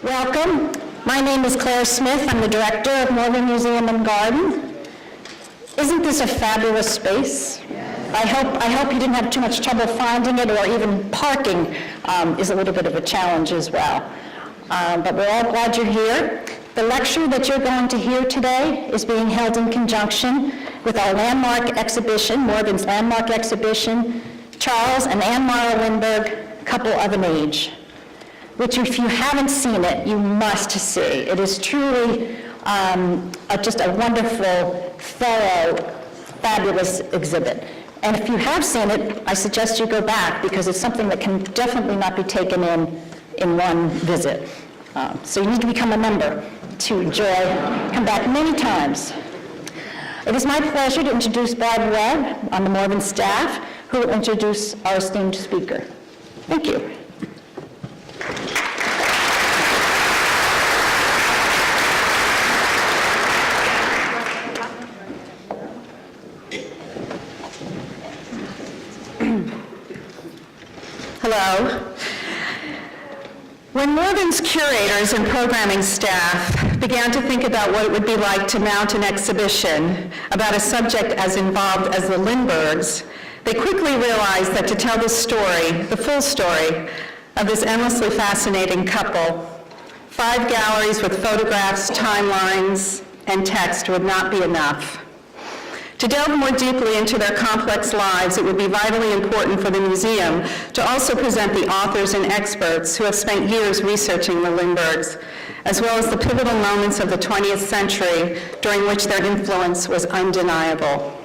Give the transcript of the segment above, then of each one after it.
Welcome. My name is Claire Smith. I'm the director of Morven Museum and Garden. Isn't this a fabulous space? I hope you didn't have too much trouble finding it, or even parking is a little bit of a challenge as well. But we're all glad you're here. The lecture that you're going to hear today is being held in conjunction with our landmark exhibition, Morven's landmark exhibition, Charles and Anne-Mara Lindbergh, Couple of an Age, which if you haven't seen it, you must see. It is truly just a wonderful, thorough, fabulous exhibit. And if you have seen it, I suggest you go back, because it's something that can definitely not be taken in one visit. So you need to become a member to enjoy, come back many times. It is my pleasure to introduce Barbara Webb on the Morven staff, who will introduce our esteemed speaker. Thank you. Hello. When Morven's curators and programming staff began to think about what it would be like to mount an exhibition about a subject as involved as the Lindberghs, they quickly realized that to tell the story, the full story, of this endlessly fascinating couple, 5 galleries with photographs, timelines, and text would not be enough. To delve more deeply into their complex lives, it would be vitally important for the museum to also present the authors and experts who have spent years researching the Lindberghs, as well as the pivotal moments of the 20th century during which their influence was undeniable.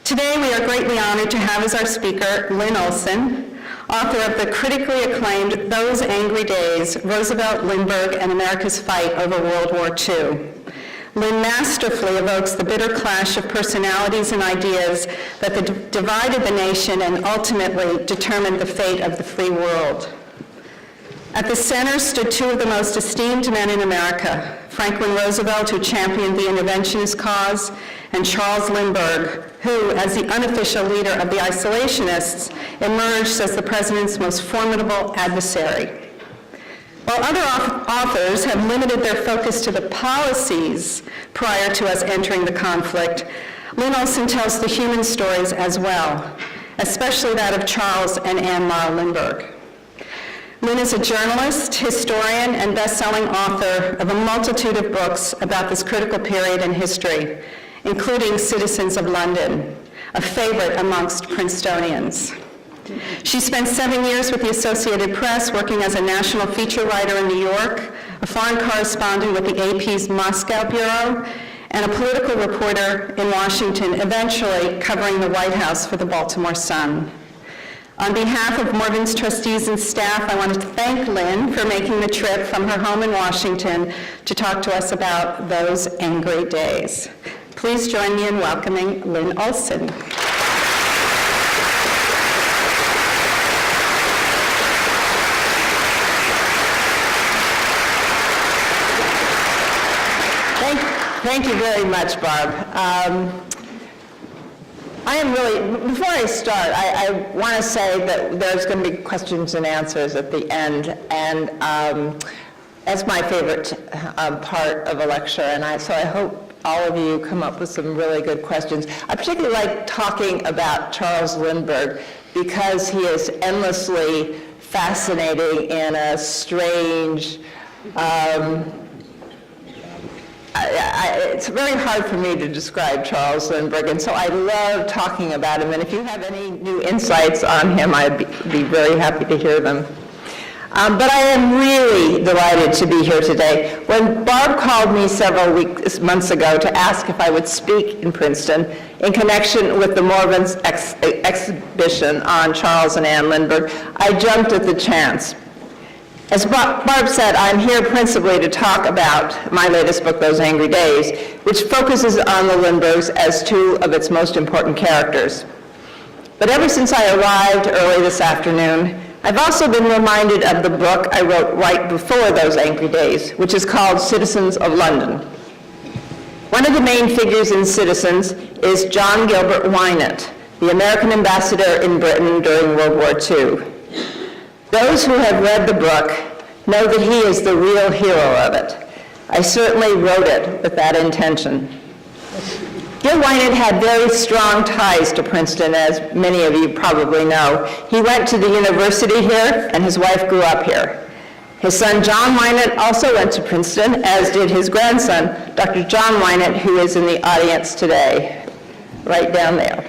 Today, we are greatly honored to have as our speaker Lynne Olson, author of the critically acclaimed Those Angry Days, Roosevelt, Lindbergh, and America's Fight Over World War II. Lynne masterfully evokes the bitter clash of personalities and ideas that divided the nation and ultimately determined the fate of the free world. At the center stood 2 of the most esteemed men in America, Franklin Roosevelt, who championed the interventionist cause, and Charles Lindbergh, who, as the unofficial leader of the Isolationists, emerged as the president's most formidable adversary. While other authors have limited their focus to the policies prior to us entering the conflict, Lynne Olson tells the human stories as well, especially that of Charles and Anne-Mara Lindbergh. Lynne is a journalist, historian, and best-selling author of a multitude of books about this critical period in history, including Citizens of London, a favorite amongst Princetonians. She spent 7 years with the Associated Press, working as a national feature writer in New York, a foreign correspondent with the AP's Moscow Bureau, and a political reporter in Washington, eventually covering the White House for the Baltimore Sun. On behalf of Morven's trustees and staff, I wanted to thank Lynne for making the trip from her home in Washington to talk to us about those angry days. Please join me in welcoming Lynne Olson. Thank you very much, Barb. I am really, before I start, I want to say that there's going to be questions and answers at the end, and that's my favorite part of a lecture, and so I hope all of you come up with some really good questions. I particularly like talking about Charles Lindbergh because he is endlessly fascinating in a strange, it's very hard for me to describe Charles Lindbergh, and so I love talking about him, and if you have any new insights on him, I'd be very happy to hear them. But I am really delighted to be here today. When Barb called me several months ago to ask if I would speak in Princeton in connection with the Morven's exhibition on Charles and Anne Lindbergh, I jumped at the chance. As Barb said, I'm here principally to talk about my latest book, Those Angry Days, which focuses on the Lindberghs as 2 of its most important characters. But ever since I arrived early this afternoon, I've also been reminded of the book I wrote right before Those Angry Days, which is called Citizens of London. One of the main figures in Citizens is John Gilbert Winant, the American ambassador in Britain during World War II. Those who have read the book know that he is the real hero of it. I certainly wrote it with that intention. Gil Winant had very strong ties to Princeton, as many of you probably know. He went to the university here, and his wife grew up here. His son, John Winant, also went to Princeton, as did his grandson, Dr. John Winant, who is in the audience today, right down there.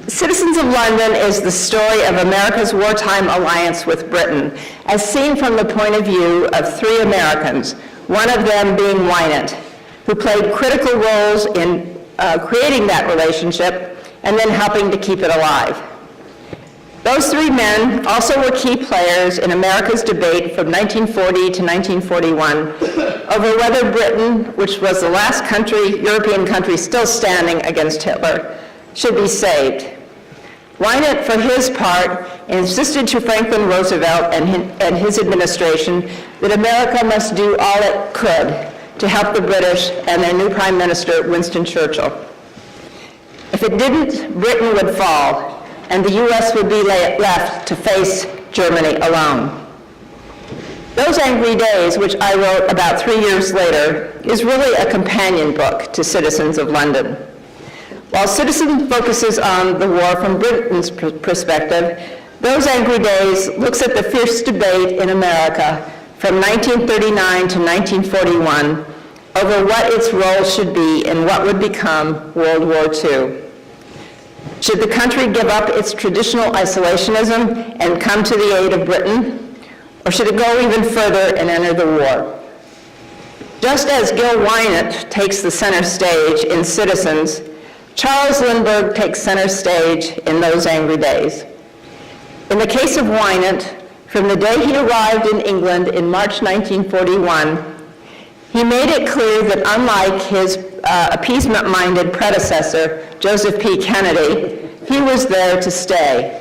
Citizens of London is the story of America's wartime alliance with Britain, as seen from the point of view of three Americans, one of them being Winant, who played critical roles in creating that relationship and then helping to keep it alive. Those three men also were key players in America's debate from 1940 to 1941 over whether Britain, which was the last European country still standing against Hitler, should be saved. Winant, for his part, insisted to Franklin Roosevelt and his administration that America must do all it could to help the British and their new Prime Minister, Winston Churchill. If it didn't, Britain would fall, and the U.S. would be left to face Germany alone. Those Angry Days, which I wrote about 3 years later, is really a companion book to Citizens of London. While Citizen focuses on the war from Britain's perspective, Those Angry Days looks at the fierce debate in America from 1939 to 1941 over what its role should be in what would become World War II. Should the country give up its traditional isolationism and come to the aid of Britain, or should it go even further and enter the war? Just as Gil Winant takes the center stage in Citizens, Charles Lindbergh takes center stage in Those Angry Days. In the case of Winant, from the day he arrived in England in March 1941, he made it clear that unlike his appeasement-minded predecessor, Joseph P. Kennedy, he was there to stay.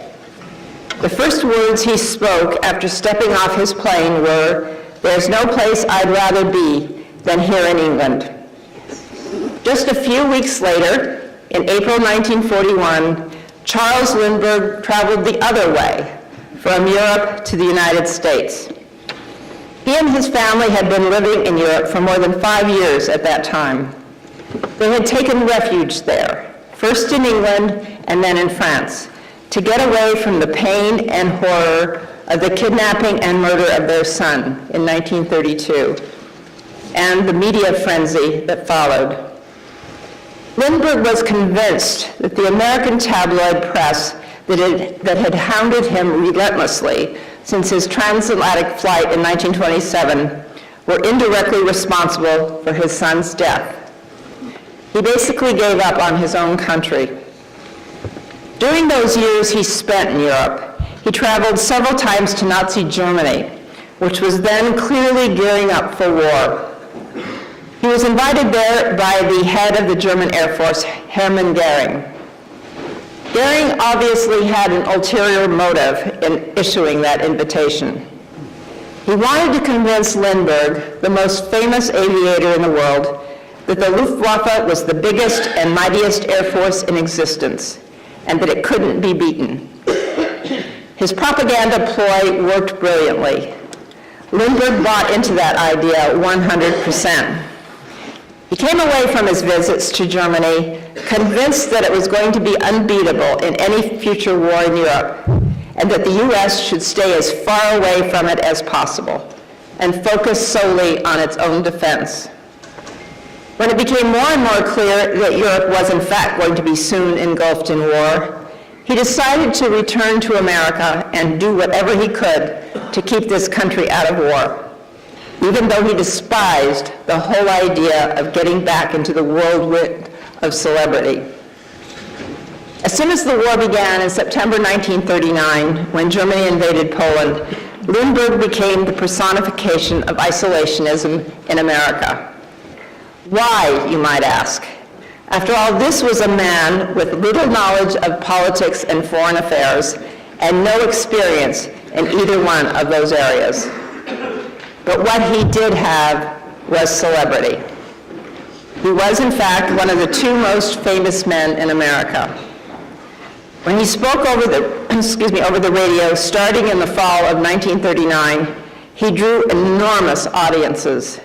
The first words he spoke after stepping off his plane were, "There's no place I'd rather be than here in England." Just a few weeks later, in April 1941, Charles Lindbergh traveled the other way, from Europe to the United States. He and his family had been living in Europe for more than 5 years at that time. They had taken refuge there, first in England and then in France, to get away from the pain and horror of the kidnapping and murder of their son in 1932, and the media frenzy that followed. Lindbergh was convinced that the American tabloid press that had hounded him relentlessly since his transatlantic flight in 1927 were indirectly responsible for his son's death. He basically gave up on his own country. During those years he spent in Europe, he traveled several times to Nazi Germany, which was then clearly gearing up for war. He was invited there by the head of the German Air Force, Hermann Goering. Goering obviously had an ulterior motive in issuing that invitation. He wanted to convince Lindbergh, the most famous aviator in the world, that the Luftwaffe was the biggest and mightiest air force in existence, and that it couldn't be beaten. His propaganda ploy worked brilliantly. Lindbergh bought into that idea 100%. He came away from his visits to Germany convinced that it was going to be unbeatable in any future war in Europe, and that the U.S. should stay as far away from it as possible and focus solely on its own defense. When it became more and more clear that Europe was in fact going to be soon engulfed in war, he decided to return to America and do whatever he could to keep this country out of war, even though he despised the whole idea of getting back into the whirlwind of celebrity. As soon as the war began in September 1939, when Germany invaded Poland, Lindbergh became the personification of isolationism in America. Why, you might ask? After all, this was a man with little knowledge of politics and foreign affairs and no experience in either one of those areas. But what he did have was celebrity. He was, in fact, one of the two most famous men in America. When he spoke over the radio starting in the fall of 1939, he drew enormous audiences.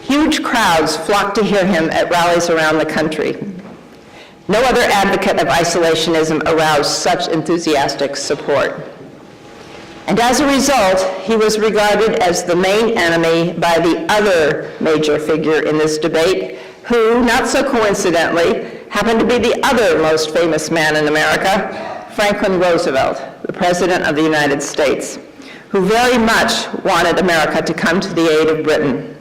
Huge crowds flocked to hear him at rallies around the country. No other advocate of isolationism aroused such enthusiastic support. And as a result, he was regarded as the main enemy by the other major figure in this debate, who, not so coincidentally, happened to be the other most famous man in America, Franklin Roosevelt, the President of the United States, who very much wanted America to come to the aid of Britain.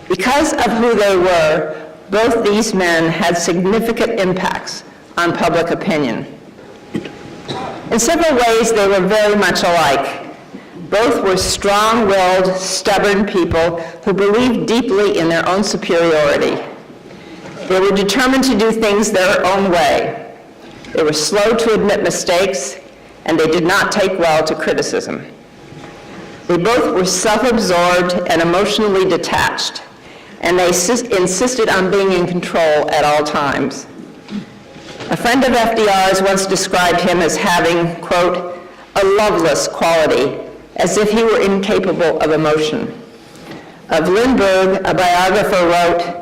Because of who they were, both these men had significant impacts on public opinion. In several ways, they were very much alike. Both were strong-willed, stubborn people who believed deeply in their own superiority. They were determined to do things their own way. They were slow to admit mistakes, and they did not take well to criticism. They both were self-absorbed and emotionally detached, and they insisted on being in control at all times. A friend of FDR's once described him as having, quote, a loveless quality, as if he were incapable of emotion. Of Lindbergh, a biographer wrote,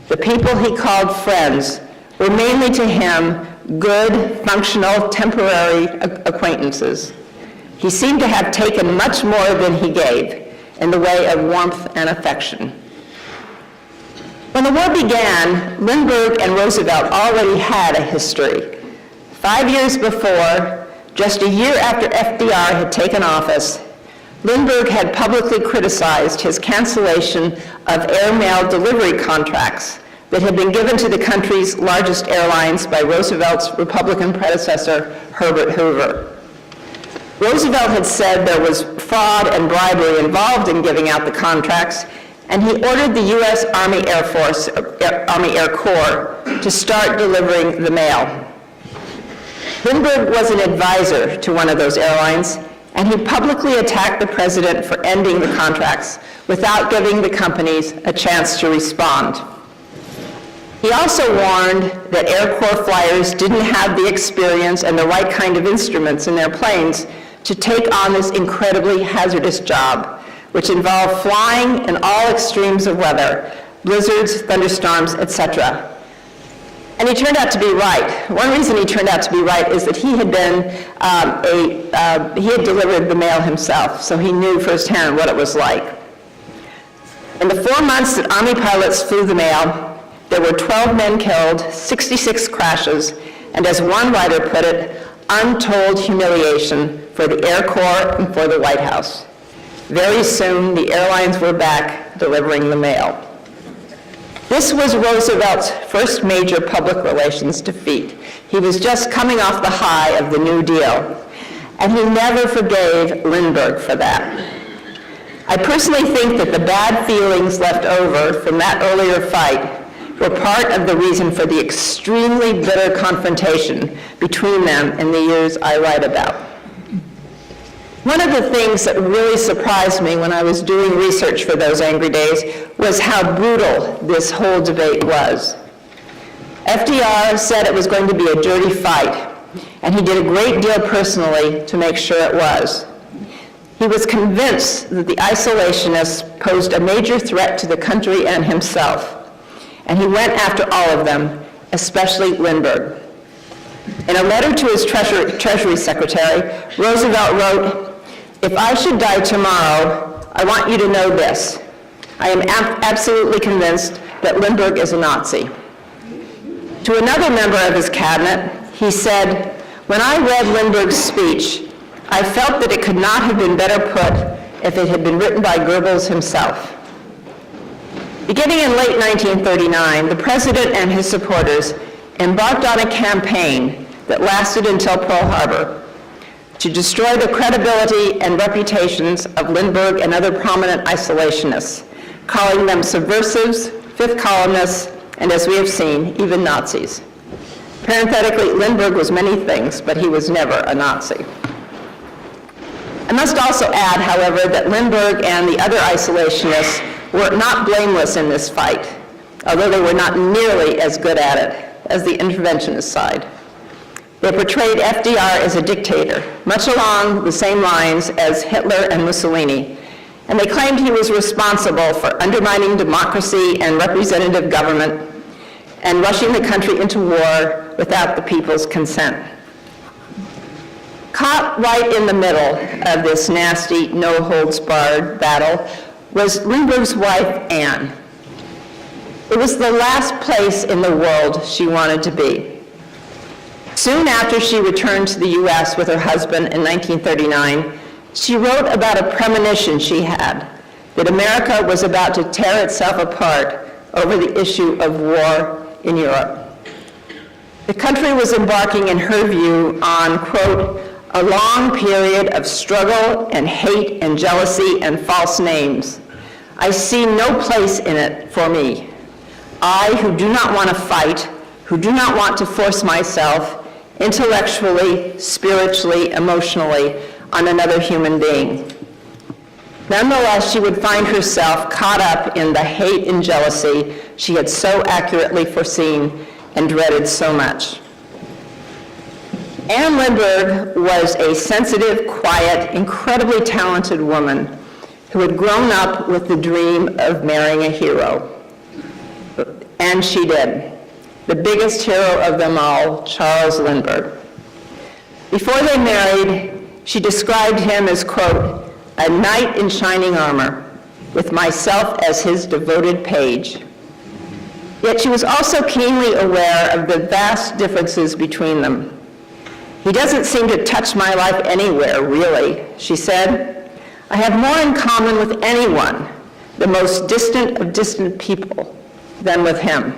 the people he called friends were mainly to him good, functional, temporary acquaintances. He seemed to have taken much more than he gave in the way of warmth and affection. When the war began, Lindbergh and Roosevelt already had a history. 5 years before, just a year after FDR had taken office, Lindbergh had publicly criticized his cancellation of airmail delivery contracts that had been given to the country's largest airlines by Roosevelt's Republican predecessor, Herbert Hoover. Roosevelt had said there was fraud and bribery involved in giving out the contracts, and he ordered the U.S. Army Air Corps to start delivering the mail. Lindbergh was an advisor to one of those airlines, and he publicly attacked the president for ending the contracts without giving the companies a chance to respond. He also warned that Air Corps flyers didn't have the experience and the right kind of instruments in their planes to take on this incredibly hazardous job, which involved flying in all extremes of weather, blizzards, thunderstorms, etc. And he turned out to be right. One reason he turned out to be right is that he had delivered the mail himself, so he knew firsthand what it was like. In the 4 months that Army pilots flew the mail, there were 12 men killed, 66 crashes, and as one writer put it, untold humiliation for the Air Corps and for the White House. Very soon, the airlines were back delivering the mail. This was Roosevelt's first major public relations defeat. He was just coming off the high of the New Deal, and he never forgave Lindbergh for that. I personally think that the bad feelings left over from that earlier fight were part of the reason for the extremely bitter confrontation between them in the years I write about. One of the things that really surprised me when I was doing research for those angry days was how brutal this whole debate was. FDR said it was going to be a dirty fight, and he did a great deal personally to make sure it was. He was convinced that the isolationists posed a major threat to the country and himself, and he went after all of them, especially Lindbergh. In a letter to his Treasury Secretary, Roosevelt wrote, "If I should die tomorrow, I want you to know this. I am absolutely convinced that Lindbergh is a Nazi." To another member of his cabinet, he said, "When I read Lindbergh's speech, I felt that it could not have been better put if it had been written by Goebbels himself." Beginning in late 1939, the president and his supporters embarked on a campaign that lasted until Pearl Harbor to destroy the credibility and reputations of Lindbergh and other prominent isolationists, calling them subversives, fifth columnists, and as we have seen, even Nazis. Parenthetically, Lindbergh was many things, but he was never a Nazi. I must also add, however, that Lindbergh and the other isolationists were not blameless in this fight, although they were not nearly as good at it as the interventionist side. They portrayed FDR as a dictator, much along the same lines as Hitler and Mussolini, and they claimed he was responsible for undermining democracy and representative government and rushing the country into war without the people's consent. Caught right in the middle of this nasty, no-holds-barred battle was Lindbergh's wife, Anne. It was the last place in the world she wanted to be. Soon after she returned to the U.S. with her husband in 1939, she wrote about a premonition she had that America was about to tear itself apart over the issue of war in Europe. The country was embarking, in her view, on, quote, a long period of struggle and hate and jealousy and false names. I see no place in it for me. I, who do not want to fight, who do not want to force myself intellectually, spiritually, emotionally on another human being. Nonetheless, she would find herself caught up in the hate and jealousy she had so accurately foreseen and dreaded so much. Anne Lindbergh was a sensitive, quiet, incredibly talented woman who had grown up with the dream of marrying a hero. And she did. The biggest hero of them all, Charles Lindbergh. Before they married, she described him as, quote, a knight in shining armor, with myself as his devoted page. Yet she was also keenly aware of the vast differences between them. He doesn't seem to touch my life anywhere, really, she said. I have more in common with anyone, the most distant of distant people, than with him.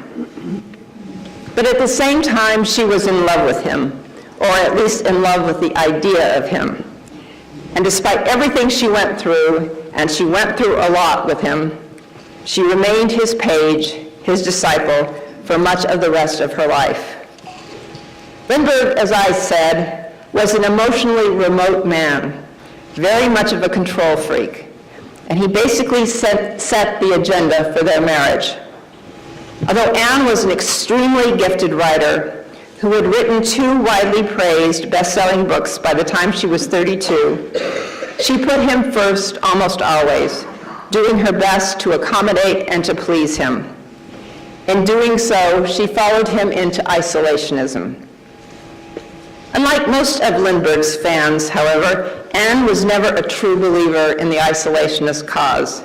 But at the same time, she was in love with him, or at least in love with the idea of him. And despite everything she went through, and she went through a lot with him, she remained his page, his disciple, for much of the rest of her life. Lindbergh, as I said, was an emotionally remote man, very much of a control freak, and he basically set the agenda for their marriage. Although Anne was an extremely gifted writer who had written 2 widely praised best-selling books by the time she was 32, she put him first almost always, doing her best to accommodate and to please him. In doing so, she followed him into isolationism. Unlike most of Lindbergh's fans, however, Anne was never a true believer in the isolationist cause.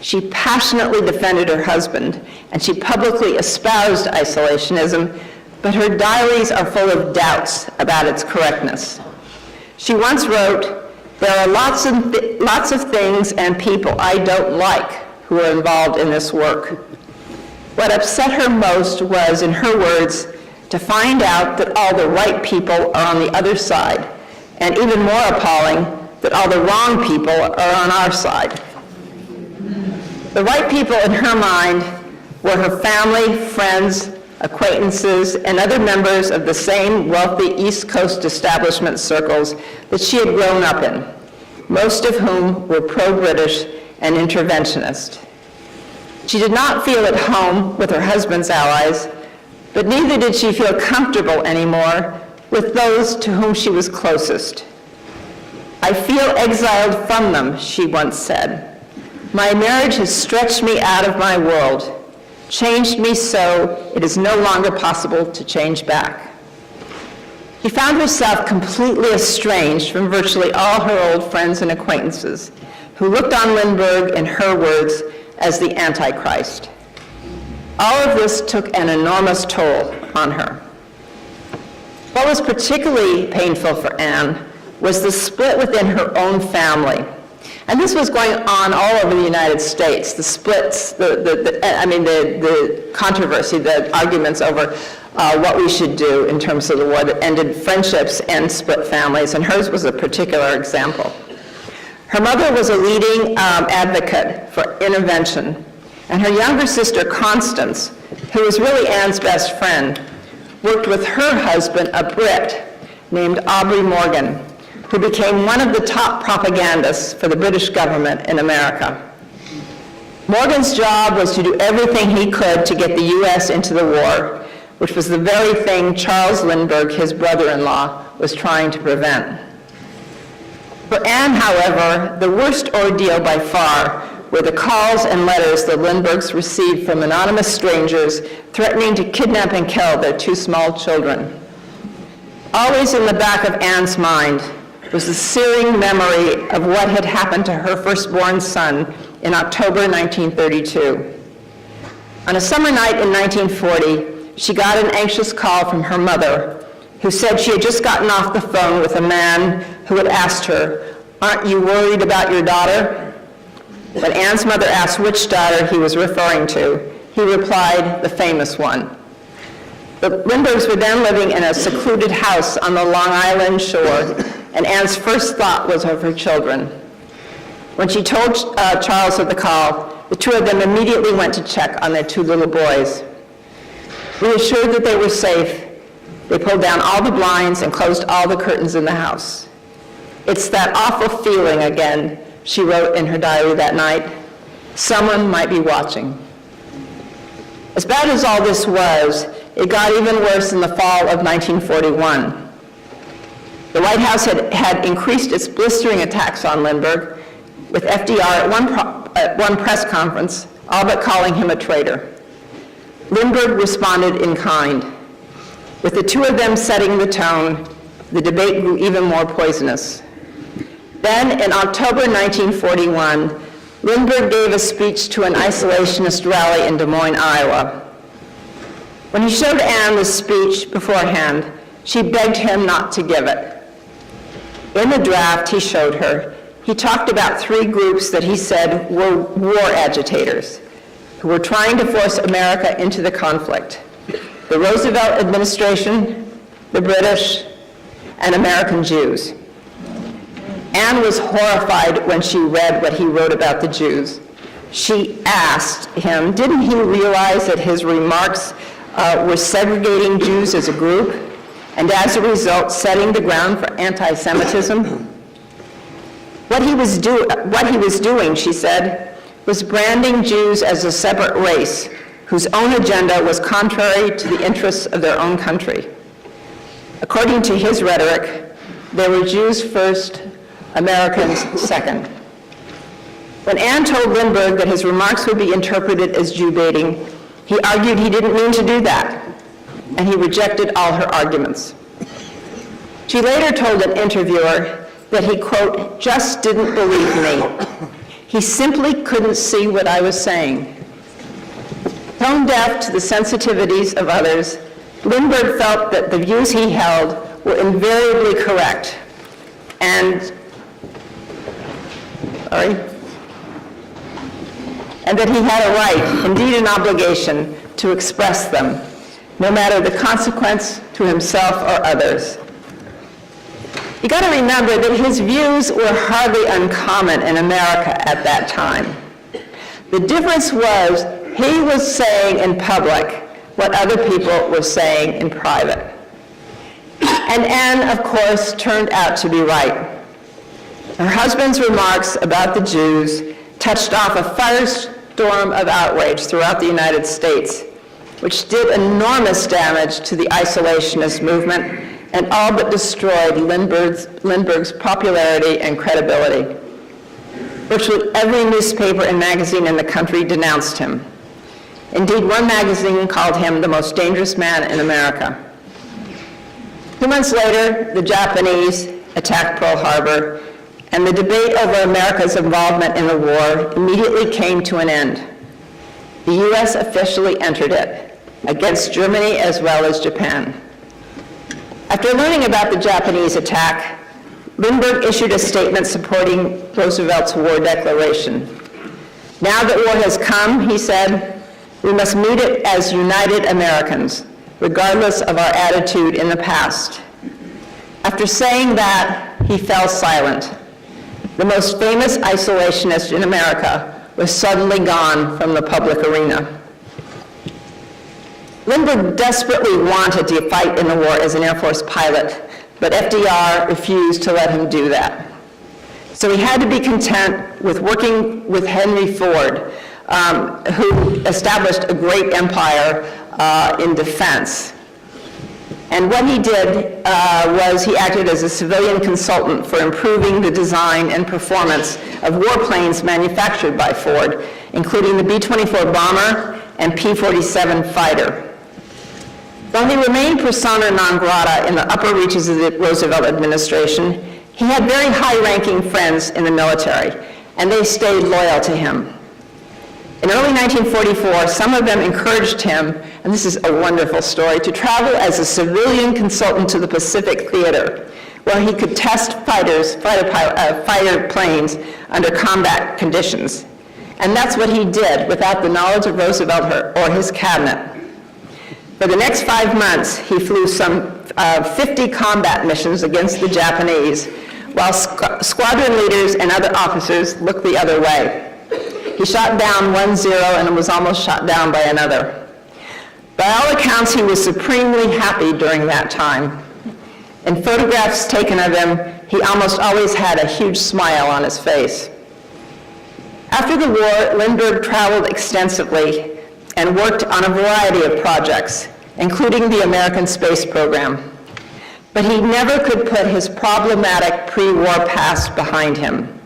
She passionately defended her husband, and she publicly espoused isolationism, but her diaries are full of doubts about its correctness. She once wrote, there are lots of things and people I don't like who are involved in this work. What upset her most was, in her words, to find out that all the right people are on the other side, and even more appalling, that all the wrong people are on our side. The right people in her mind were her family, friends, acquaintances, and other members of the same wealthy East Coast establishment circles that she had grown up in, most of whom were pro-British and interventionist. She did not feel at home with her husband's allies, but neither did she feel comfortable anymore with those to whom she was closest. I feel exiled from them, she once said. My marriage has stretched me out of my world, changed me so it is no longer possible to change back. She found herself completely estranged from virtually all her old friends and acquaintances, who looked on Lindbergh, in her words, as the Antichrist. All of this took an enormous toll on her. What was particularly painful for Anne was the split within her own family. And this was going on all over the United States, the splits, the controversy, the arguments over what we should do in terms of the war that ended friendships and split families, and hers was a particular example. Her mother was a leading advocate for intervention, and her younger sister, Constance, who was really Anne's best friend, worked with her husband, a Brit named Aubrey Morgan, who became one of the top propagandists for the British government in America. Morgan's job was to do everything he could to get the U.S. into the war, which was the very thing Charles Lindbergh, his brother-in-law, was trying to prevent. For Anne, however, the worst ordeal by far were the calls and letters the Lindberghs received from anonymous strangers threatening to kidnap and kill their two small children. Always in the back of Anne's mind was the searing memory of what had happened to her firstborn son in October 1932. On a summer night in 1940, she got an anxious call from her mother, who said she had just gotten off the phone with a man who had asked her, "Aren't you worried about your daughter?" When Anne's mother asked which daughter he was referring to, he replied, "The famous one." The Lindberghs were then living in a secluded house on the Long Island shore, and Anne's first thought was of her children. When she told Charles of the call, the two of them immediately went to check on their two little boys. Reassured that they were safe, they pulled down all the blinds and closed all the curtains in the house. "It's that awful feeling again," she wrote in her diary that night. "Someone might be watching." As bad as all this was, it got even worse in the fall of 1941. The White House had increased its blistering attacks on Lindbergh, with FDR at one press conference all but calling him a traitor. Lindbergh responded in kind. With the two of them setting the tone, the debate grew even more poisonous. Then, in October 1941, Lindbergh gave a speech to an isolationist rally in Des Moines, Iowa. When he showed Anne the speech beforehand, she begged him not to give it. In the draft he showed her, he talked about three groups that he said were war agitators, who were trying to force America into the conflict: the Roosevelt administration, the British, and American Jews. Anne was horrified when she read what he wrote about the Jews. She asked him, didn't he realize that his remarks were segregating Jews as a group, and as a result, setting the ground for anti-Semitism? What he was doing, she said, was branding Jews as a separate race whose own agenda was contrary to the interests of their own country. According to his rhetoric, there were Jews first, Americans second. When Anne told Lindbergh that his remarks would be interpreted as Jew baiting, he argued he didn't mean to do that, and he rejected all her arguments. She later told an interviewer that he, quote, just didn't believe me. He simply couldn't see what I was saying. Tone deaf to the sensitivities of others, Lindbergh felt that the views he held were invariably correct, and that he had a right, indeed an obligation, to express them, no matter the consequence to himself or others. You got to remember that his views were hardly uncommon in America at that time. The difference was he was saying in public what other people were saying in private. And Anne, of course, turned out to be right. Her husband's remarks about the Jews touched off a firestorm of outrage throughout the United States, which did enormous damage to the isolationist movement and all but destroyed Lindbergh's popularity and credibility. Virtually every newspaper and magazine in the country denounced him. Indeed, one magazine called him the most dangerous man in America. 2 months later, the Japanese attacked Pearl Harbor, and the debate over America's involvement in the war immediately came to an end. The U.S. officially entered it, against Germany as well as Japan. After learning about the Japanese attack, Lindbergh issued a statement supporting Roosevelt's war declaration. Now that war has come, he said, we must meet it as united Americans, regardless of our attitude in the past. After saying that, he fell silent. The most famous isolationist in America was suddenly gone from the public arena. Lindbergh desperately wanted to fight in the war as an Air Force pilot, but FDR refused to let him do that. So he had to be content with working with Henry Ford, who established a great empire in defense. And what he did was he acted as a civilian consultant for improving the design and performance of warplanes manufactured by Ford, including the B-24 bomber and P-47 fighter. Though he remained persona non grata in the upper reaches of the Roosevelt administration, he had very high-ranking friends in the military, and they stayed loyal to him. In early 1944, some of them encouraged him, and this is a wonderful story, to travel as a civilian consultant to the Pacific Theater, where he could test fighter planes under combat conditions. And that's what he did without the knowledge of Roosevelt or his cabinet. For the next 5 months, he flew some 50 combat missions against the Japanese, while squadron leaders and other officers looked the other way. He shot down one Zero and was almost shot down by another. By all accounts, he was supremely happy during that time. In photographs taken of him, he almost always had a huge smile on his face. After the war, Lindbergh traveled extensively and worked on a variety of projects, including the American space program. But he never could put his problematic pre-war past behind him.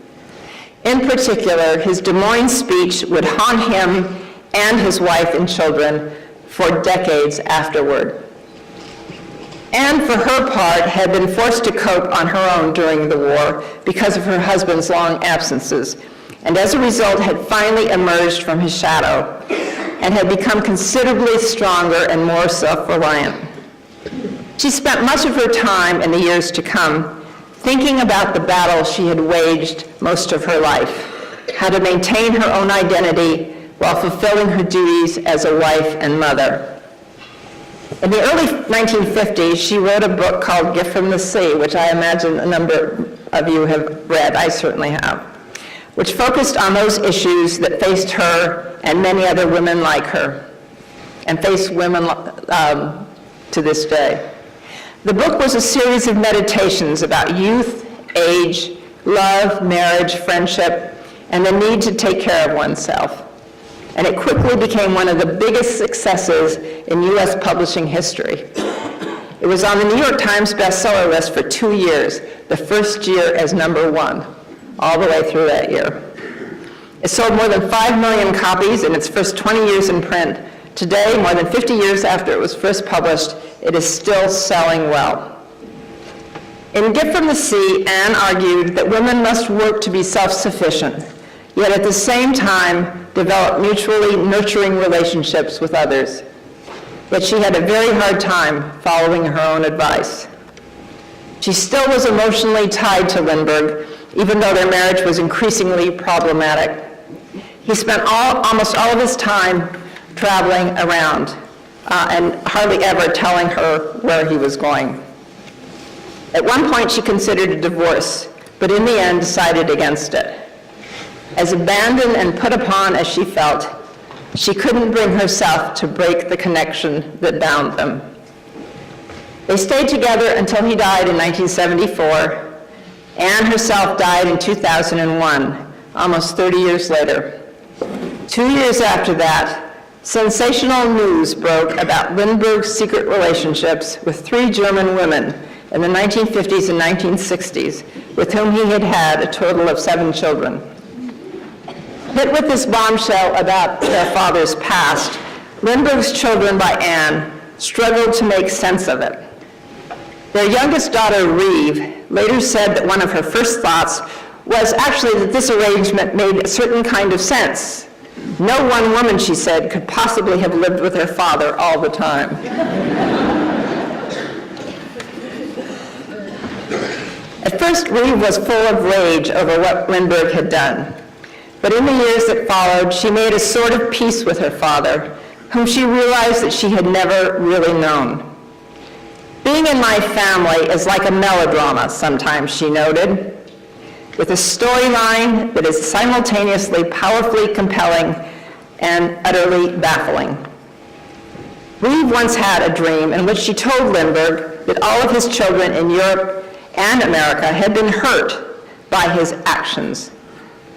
In particular, his Des Moines speech would haunt him and his wife and children for decades afterward. Anne, for her part, had been forced to cope on her own during the war because of her husband's long absences, and as a result had finally emerged from his shadow and had become considerably stronger and more self-reliant. She spent much of her time in the years to come thinking about the battle she had waged most of her life, how to maintain her own identity while fulfilling her duties as a wife and mother. In the early 1950s, she wrote a book called Gift from the Sea, which I imagine a number of you have read, I certainly have, which focused on those issues that faced her and many other women like her, and face women to this day. The book was a series of meditations about youth, age, love, marriage, friendship, and the need to take care of oneself. And it quickly became one of the biggest successes in U.S. publishing history. It was on the New York Times bestseller list for 2 years, the first year as #1, all the way through that year. It sold more than 5 million copies in its first 20 years in print. Today, more than 50 years after it was first published, it is still selling well. In Gift from the Sea, Anne argued that women must work to be self-sufficient, yet at the same time develop mutually nurturing relationships with others. Yet she had a very hard time following her own advice. She still was emotionally tied to Lindbergh, even though their marriage was increasingly problematic. He spent almost all of his time traveling around and hardly ever telling her where he was going. At one point, she considered a divorce, but in the end decided against it. As abandoned and put upon as she felt, she couldn't bring herself to break the connection that bound them. They stayed together until he died in 1974. Anne herself died in 2001, almost 30 years later. 2 years after that, sensational news broke about Lindbergh's secret relationships with 3 German women in the 1950s and 1960s, with whom he had had a total of 7 children. Hit with this bombshell about their father's past, Lindbergh's children by Anne struggled to make sense of it. Their youngest daughter, Reeve, later said that one of her first thoughts was actually that this arrangement made a certain kind of sense. No one woman, she said, could possibly have lived with her father all the time. At first, Reeve was full of rage over what Lindbergh had done. But in the years that followed, she made a sort of peace with her father, whom she realized that she had never really known. Being in my family is like a melodrama, sometimes, she noted, with a storyline that is simultaneously powerfully compelling and utterly baffling. Reeve once had a dream in which she told Lindbergh that all of his children in Europe and America had been hurt by his actions.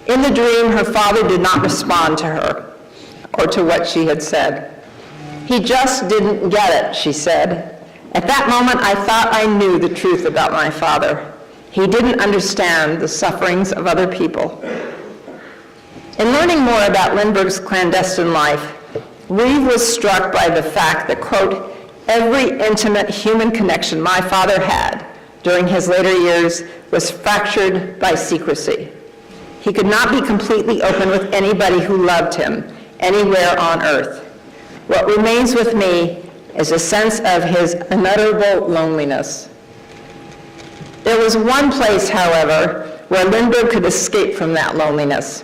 In the dream, her father did not respond to her. or to what she had said. "He just didn't get it," she said. "At that moment, I thought I knew the truth about my father. He didn't understand the sufferings of other people." In learning more about Lindbergh's clandestine life, Reeve was struck by the fact that, quote, "every intimate human connection my father had during his later years was fractured by secrecy. He could not be completely open with anybody who loved him anywhere on earth. What remains with me is a sense of his unutterable loneliness." There was one place, however, where Lindbergh could escape from that loneliness,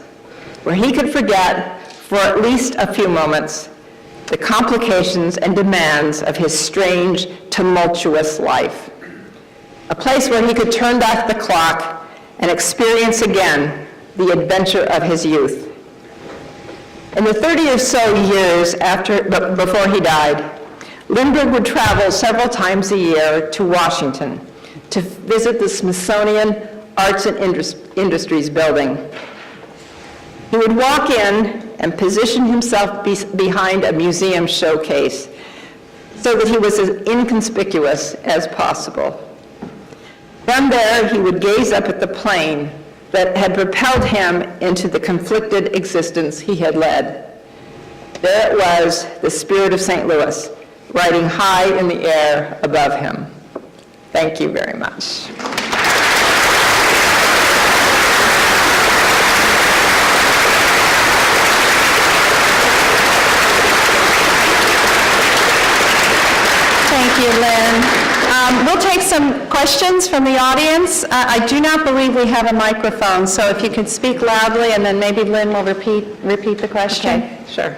where he could forget, for at least a few moments, the complications and demands of his strange, tumultuous life. A place where he could turn back the clock and experience again the adventure of his youth. In the 30 or so years before he died, Lindbergh would travel several times a year to Washington to visit the Smithsonian Arts and Industries building. He would walk in and position himself behind a museum showcase so that he was as inconspicuous as possible. From there, he would gaze up at the plane that had propelled him into the conflicted existence he had led. There it was, the Spirit of St. Louis, riding high in the air above him. Thank you very much. Thank you, Lynn. We'll take some questions from the audience. I do not believe we have a microphone, so if you could speak loudly, and then maybe Lynn will repeat the question. Okay, sure.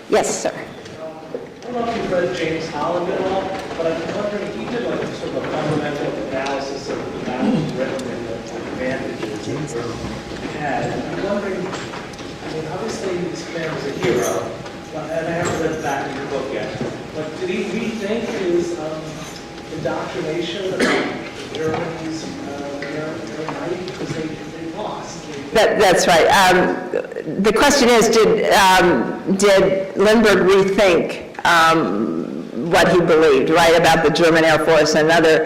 Yes, sir. I don't know if you've read James Holland at all, but I'm wondering, he did like sort of a fundamental analysis of the battles written and the advantages that were had. And I'm wondering, I mean, obviously this man was a hero, and I haven't read the back of your book yet, but did he rethink his indoctrination about the Germans their night because they lost? That's right. The question is, did Lindbergh rethink what he believed, right, about the German Air Force and other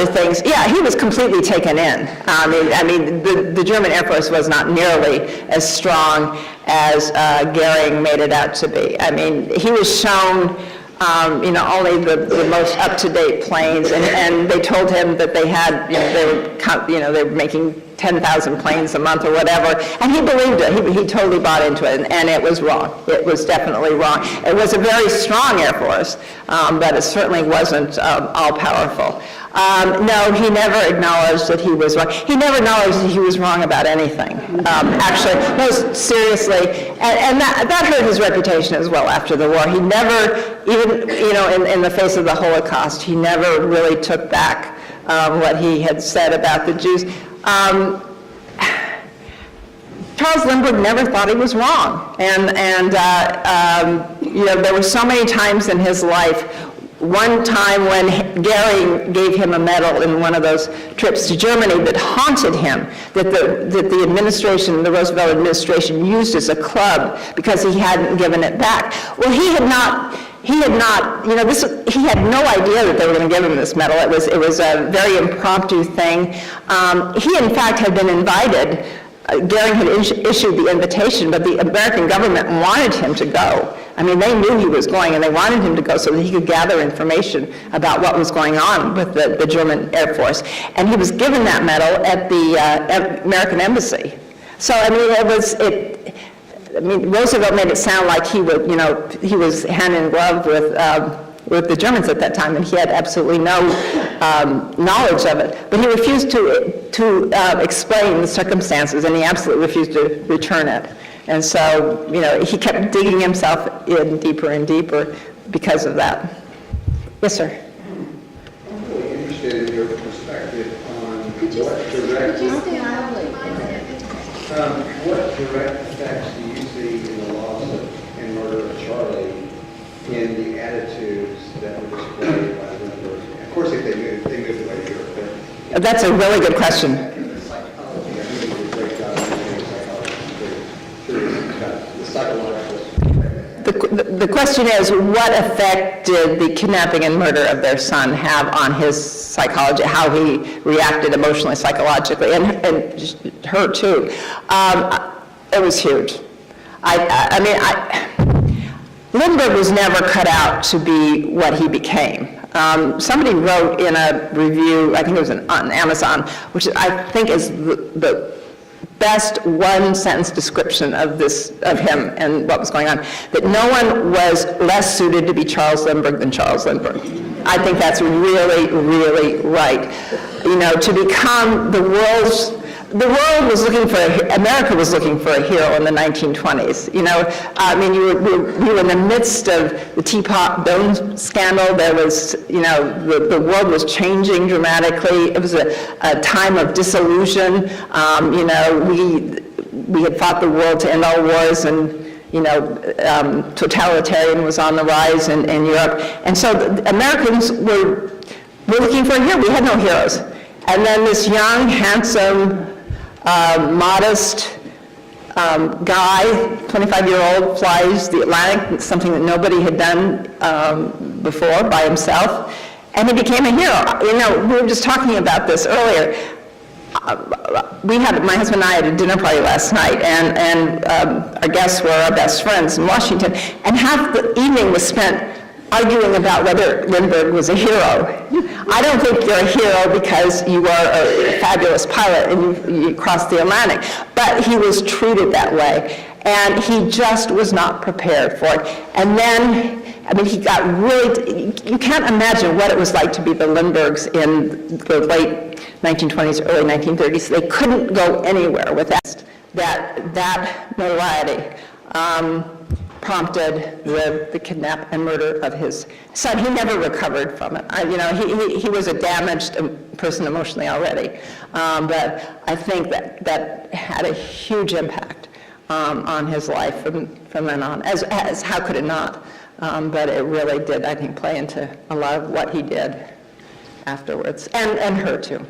things? Yeah, he was completely taken in. I mean, the German Air Force was not nearly as strong as Goering made it out to be. I mean, he was shown only the most up-to-date planes, and they told him that they had, they were making 10,000 planes a month or whatever, and he believed it. He totally bought into it, and it was wrong. It was definitely wrong. It was a very strong Air Force, but it certainly wasn't all-powerful. No, he never acknowledged that he was wrong. He never acknowledged that he was wrong about anything. Actually, most seriously, and that hurt his reputation as well after the war. He never, even in the face of the Holocaust, he never really took back what he had said about the Jews. Charles Lindbergh never thought he was wrong, and there were so many times in his life. One time when Goering gave him a medal in one of those trips to Germany that haunted him, that the administration, the Roosevelt administration, used as a club because he hadn't given it back. Well, he had no idea that they were going to give him this medal. It was a very impromptu thing. He, in fact, had been invited. Goering had issued the invitation, but the American government wanted him to go. I mean, they knew he was going, and they wanted him to go so that he could gather information about what was going on with the German Air Force. And he was given that medal at the American Embassy. So, I mean, Roosevelt made it sound like he was hand in glove with the Germans at that time, and he had absolutely no knowledge of it. But he refused to explain the circumstances, and he absolutely refused to return it. And so, he kept digging himself in deeper and deeper because of that. Yes, sir. I'm really interested in your perspective on what direct effects do you see in the loss and murder of Charlie in the attitudes that were displayed by Lindbergh? Of course, if they moved away to Europe. That's a really good question. The psychology, I think it's a great job of doing psychology. The psychological the question is, what effect did the kidnapping and murder of their son have on his psychology, how he reacted emotionally, psychologically, and her too? It was huge. Lindbergh was never cut out to be what he became. Somebody wrote in a review, I think it was on Amazon, which I think is the best one-sentence description of him and what was going on, that no one was less suited to be Charles Lindbergh than Charles Lindbergh. I think that's really, really right. You know, to become the world was looking for, America was looking for a hero in the 1920s. You know, I mean, we were in the midst of the Teapot Dome scandal. There was, you know, the world was changing dramatically. It was a time of disillusion. You know, we had fought the world to end all wars, and you know, totalitarian was on the rise in Europe. And so the Americans were looking for a hero. We had no heroes. And then this young, handsome, modest guy, 25-year-old, flies the Atlantic, something that nobody had done before by himself, and he became a hero. You know, we were just talking about this earlier. My husband and I had a dinner party last night, and our guests were our best friends in Washington, and half the evening was spent arguing about whether Lindbergh was a hero. I don't think you're a hero because you are a fabulous pilot and you crossed the Atlantic, but he was treated that way, and he just was not prepared for it. And then, I mean, he got really, you can't imagine what it was like to be the Lindberghs in the late 1920s, early 1930s. They couldn't go anywhere with that notoriety. Prompted the kidnap and murder of his son. He never recovered from it. You know, he was a damaged person emotionally already, but I think that had a huge impact on his life from then on. As how could it not? But it really did, I think, play into a lot of what he did afterwards, and her too.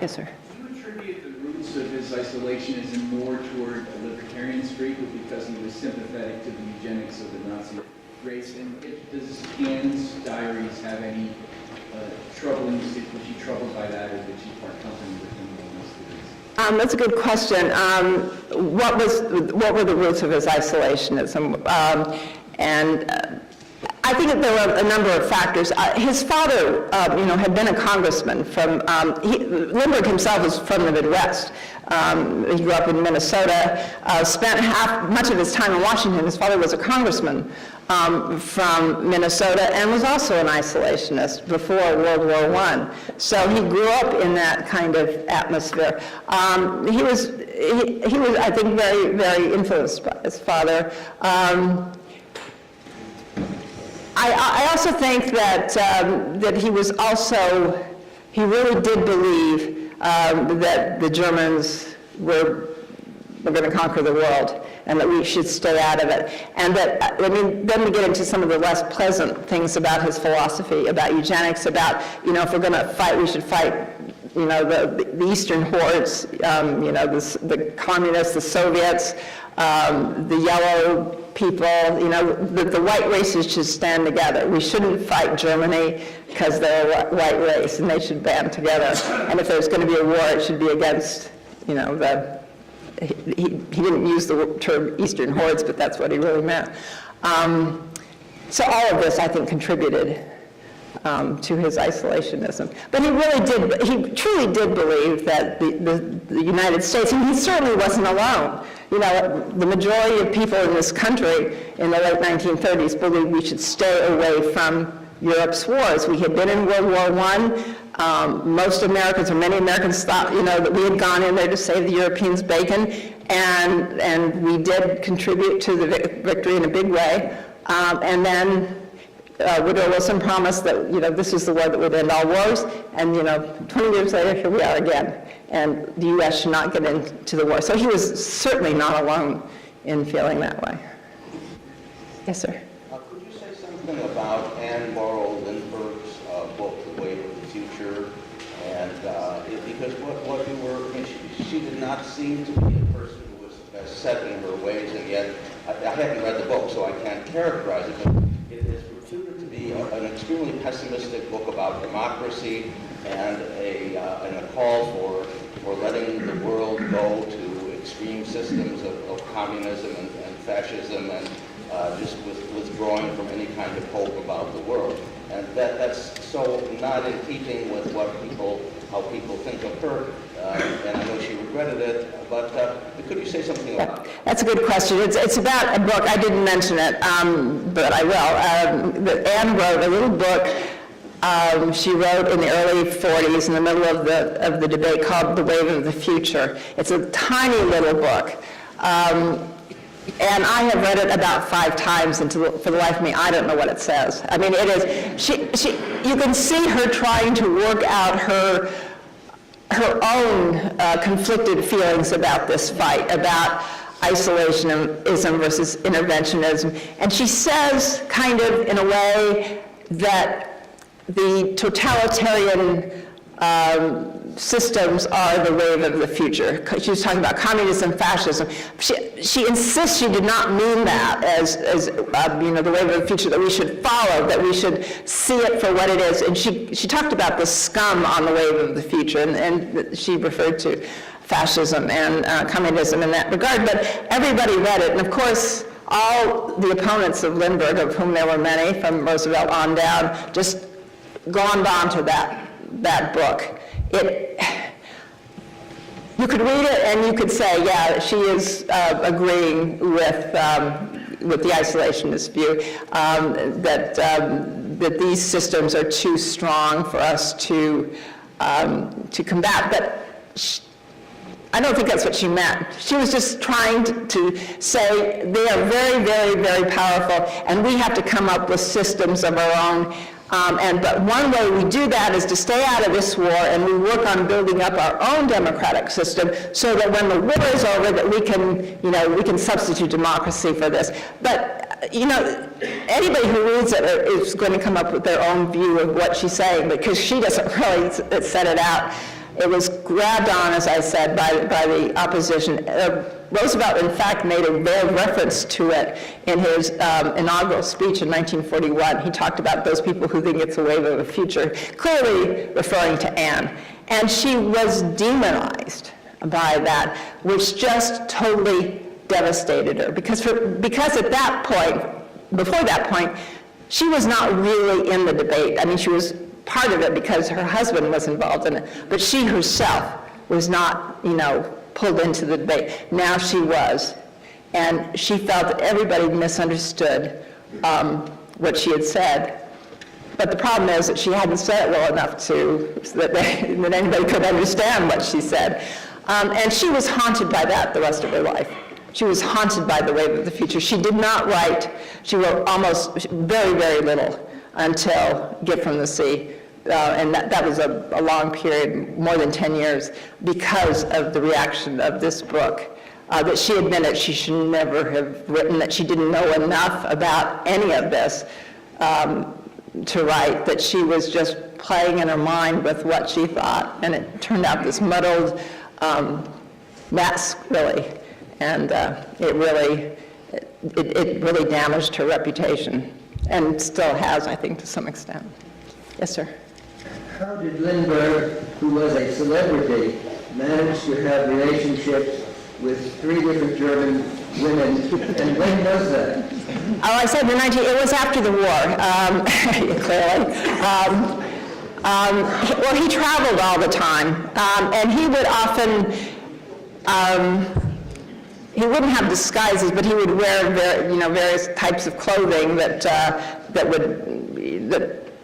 Yes, sir. Do you attribute the roots of his isolationism more toward a libertarian streak, or because he was sympathetic to the eugenics of the Nazi race? And does Anne's diaries have any troublings? Was she troubled by that, or did she part company with him on most of these? That's a good question. What were the roots of his isolationism? I think that there were a number of factors. His father, you know, had been a congressman from, Lindbergh himself is from the Midwest. He grew up in Minnesota, spent much of his time in Washington. His father was a congressman from Minnesota and was also an isolationist before World War I. So he grew up in that kind of atmosphere. He was, I think, very, very influenced by his father. I also think that he was also, he really did believe that the Germans were going to conquer the world and that we should stay out of it. And that, I mean, then we get into some of the less pleasant things about his philosophy, about eugenics, about, you know, if we're going to fight, we should fight, you know, the Eastern hordes, you know, the communists, the Soviets, the yellow people, you know, the white races should stand together. We shouldn't fight Germany because they're a white race and they should band together. And if there's going to be a war, it should be against, you know, he didn't use the term Eastern hordes, but that's what he really meant. So all of this, I think, contributed to his isolationism. But he truly did believe that the United States, and he certainly wasn't alone. You know, the majority of people in this country in the late 1930s believed we should stay away from Europe's wars. We had been in World War I. Most Americans, or many Americans, thought, you know, that we had gone in there to save the Europeans' bacon, and we did contribute to the victory in a big way. And then Woodrow Wilson promised that, you know, this is the war that would end all wars, and, you know, 20 years later, here we are again, and the U.S. should not get into the war. So he was certainly not alone in feeling that way. Yes, sir. Could you say something about Anne Laurel Lindbergh's book, The Way of the Future? And because what you were, she did not seem to be a person who was set in her ways, and yet I haven't read the book, so I can't characterize it, but it is reputed to be an extremely pessimistic book about democracy and a call for letting the world go to extreme systems of communism and fascism and just withdrawing from any kind of hope about the world. And that's so not in keeping with how people think of her, and I know she regretted it, but could you say something about it? That's a good question. It's about a book, I didn't mention it, but I will. That Anne wrote a little book she wrote in the early 40s in the middle of the debate called The Wave of the Future. It's a tiny little book. And I have read it about 5 times, and for the life of me, I don't know what it says. I mean, it is, you can see her trying to work out her own conflicted feelings about this fight, about isolationism versus interventionism. And she says, kind of in a way, that the totalitarian systems are the wave of the future. She was talking about communism, fascism. She insists she did not mean that as the wave of the future that we should follow, that we should see it for what it is. And she talked about the scum on the wave of the future, and she referred to fascism and communism in that regard. But everybody read it, and of course, all the opponents of Lindbergh, of whom there were many, from Roosevelt on down, just glommed onto that book. You could read it and you could say, yeah, she is agreeing with the isolationist view, that these systems are too strong for us to combat. But I don't think that's what she meant. She was just trying to say they are very, very, very powerful, and we have to come up with systems of our own. But one way we do that is to stay out of this war, and we work on building up our own democratic system so that when the war is over, that we can substitute democracy for this. But anybody who reads it is going to come up with their own view of what she's saying, because she doesn't really set it out. It was grabbed on, as I said, by the opposition. Roosevelt, in fact, made a veiled reference to it in his inaugural speech in 1941. He talked about those people who think it's a wave of the future, clearly referring to Anne. And she was demonized by that, which just totally devastated her. Because at that point, before that point, she was not really in the debate. I mean, she was part of it because her husband was involved in it, but she herself was not, pulled into the debate. Now she was, and she felt that everybody misunderstood what she had said. But the problem is that she hadn't said it well enough so that anybody could understand what she said. And she was haunted by that the rest of her life. She was haunted by the wave of the future. She did not write. She wrote almost very, very little until Gift from the Sea. And that was a long period, more than 10 years, because of the reaction of this book, that she admitted she should never have written, that she didn't know enough about any of this to write, that she was just playing in her mind with what she thought, and it turned out this muddled mess, really, and it really damaged her reputation, and still has, I think, to some extent. Yes, sir. How did Lindbergh, who was a celebrity, manage to have relationships with 3 different German women, and when was that? Oh, I said it was after the war, clearly. Well, he traveled all the time, and he would often, he wouldn't have disguises, but he would wear various types of clothing that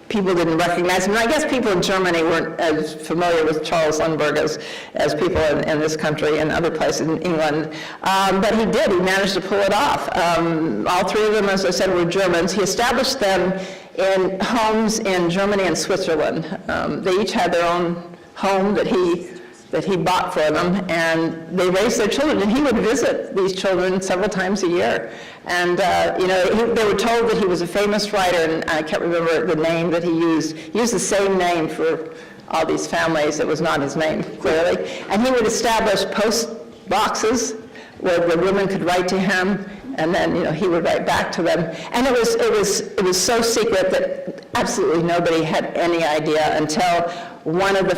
people didn't recognize him. And I guess people in Germany weren't as familiar with Charles Lindbergh as people in this country and other places in England. But he did. He managed to pull it off. All 3 of them, as I said, were Germans. He established them in homes in Germany and Switzerland. They each had their own home that he bought for them, and they raised their children, and he would visit these children several times a year. And they were told that he was a famous writer, and I can't remember the name that he used. He used the same name for all these families. It was not his name, clearly. And he would establish post boxes where the women could write to him, and then, he would write back to them. And it was so secret that absolutely nobody had any idea until one of the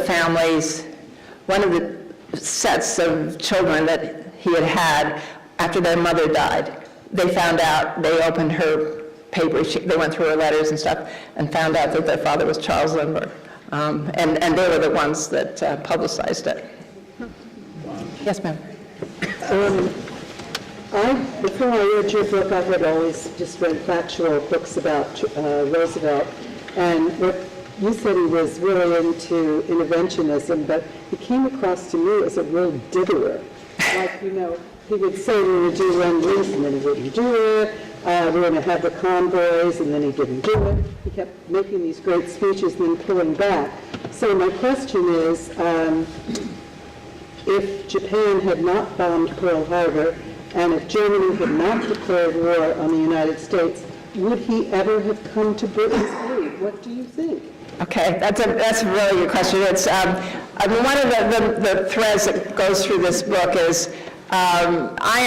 sets of children that he had after their mother died, they found out, they opened her paper, they went through her letters and stuff, and found out that their father was Charles Lindbergh. And they were the ones that publicized it. Yes, ma'am. Before I read your book, I had always just read factual books about Roosevelt, and what you said he was really into interventionism, but he came across to me as a real diddler. Like, he would say we were going to do Lend-Lease, and then he wouldn't do it. We're going to have the convoys, and then he didn't do it. He kept making these great speeches and then pulling back. So my question is, if Japan had not bombed Pearl Harbor, and if Germany had not declared war on the United States, would he ever have come to Britain's aid? What do you think? Okay, that's a really good question. It's one of the threads that goes through this book is I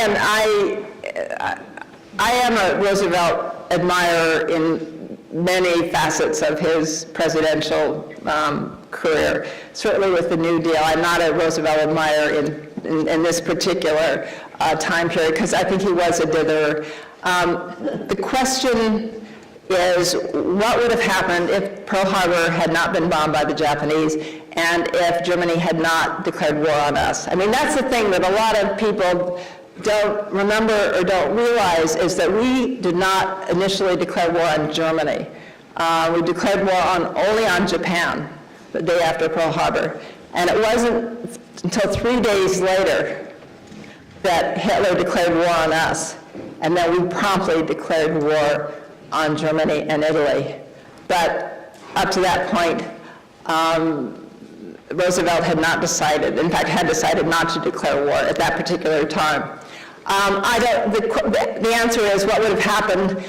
am a Roosevelt admirer in many facets of his presidential career. Certainly with the New Deal, I'm not a Roosevelt admirer in this particular time period because I think he was a ditherer. The question is, what would have happened if Pearl Harbor had not been bombed by the Japanese and if Germany had not declared war on us? I mean, that's the thing that a lot of people don't remember or don't realize is that we did not initially declare war on Germany. We declared war only on Japan the day after Pearl Harbor. And it wasn't until 3 days later that Hitler declared war on us. And then we promptly declared war on Germany and Italy. But up to that point, Roosevelt had not decided, in fact, had decided not to declare war at that particular time. The answer is, what would have happened?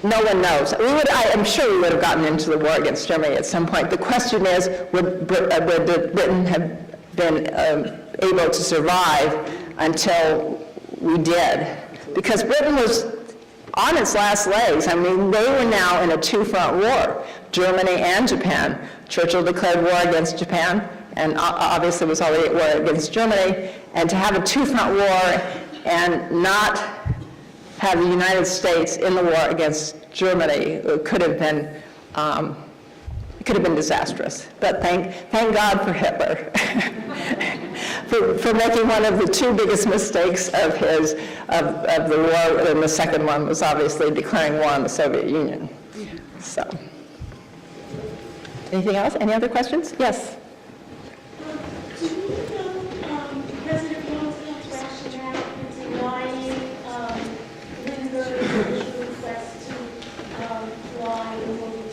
No one knows. I'm sure we would have gotten into the war against Germany at some point. The question is, would Britain have been able to survive until we did? Because Britain was on its last legs. I mean, they were now in a two-front war, Germany and Japan. Churchill declared war against Japan, and obviously was already at war against Germany. And to have a two-front war and not have the United States in the war against Germany could have been disastrous. But thank God for Hitler for making one of the two biggest mistakes of the war, and the second one was obviously declaring war on the Soviet Union. So, anything else? Any other questions? Yes. Do you know President Roosevelt's rationale for denying Lindbergh's request to fly in World War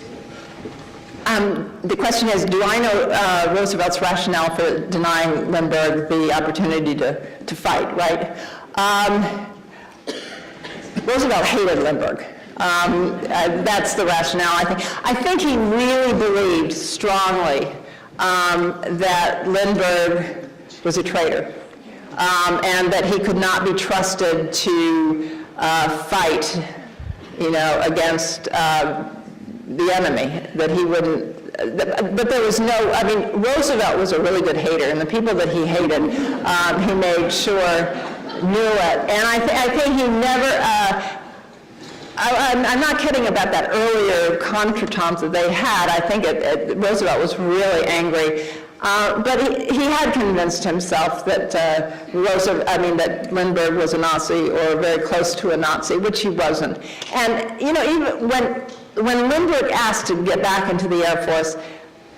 II? The question is, do I know Roosevelt's rationale for denying Lindbergh the opportunity to fight, right? Roosevelt hated Lindbergh. That's the rationale, I think. I think he really believed strongly that Lindbergh was a traitor, and that he could not be trusted to fight, against the enemy, that he wouldn't, but there was no, Roosevelt was a really good hater, and the people that he hated, he made sure knew it. And I think he never, I'm not kidding about that earlier contretemps that they had. I think Roosevelt was really angry. But he had convinced himself that that Lindbergh was a Nazi or very close to a Nazi, which he wasn't. And even when Lindbergh asked to get back into the Air Force,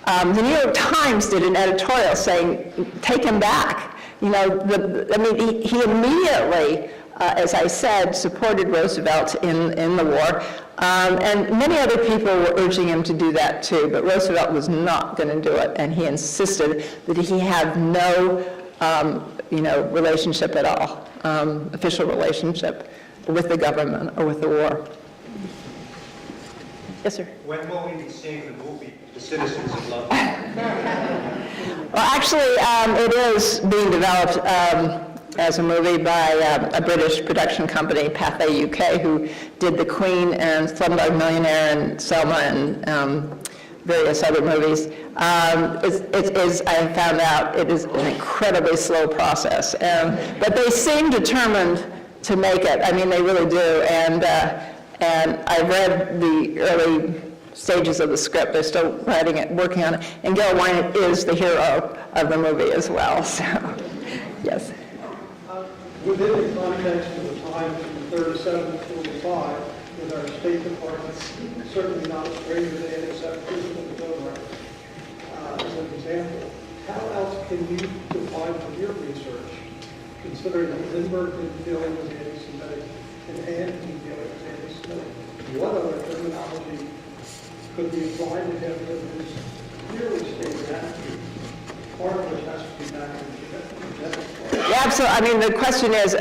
the New York Times did an editorial saying, "Take him back." He immediately, as I said, supported Roosevelt in the war. And many other people were urging him to do that too, but Roosevelt was not going to do it, and he insisted that he have no, relationship at all, official relationship with the government or with the war. Yes, sir. When will we be seeing the movie, The Citizens of Love? Well, actually, it is being developed. as a movie by a British production company, Pathé UK, who did The Queen and Slumdog Millionaire and Selma and various other movies. It is, I found out, it is an incredibly slow process. But they seem determined to make it. I mean, they really do. And I read the early stages of the script. They're still writing it, working on it. And Gil Winant is the hero of the movie as well. So, yes. Within the context of the time from 37 to 45, with our State Department certainly not a stranger to anti-Semitism in its own right, as an example, how else can you define from your research, considering that Lindbergh didn't feel he was anti-Semitic and Ann didn't feel he was anti-Semitic, what other terminology could be applied to him that is clearly stated attitude? Part of which has to be back in the genetics part. Yeah, absolutely. I mean, the question is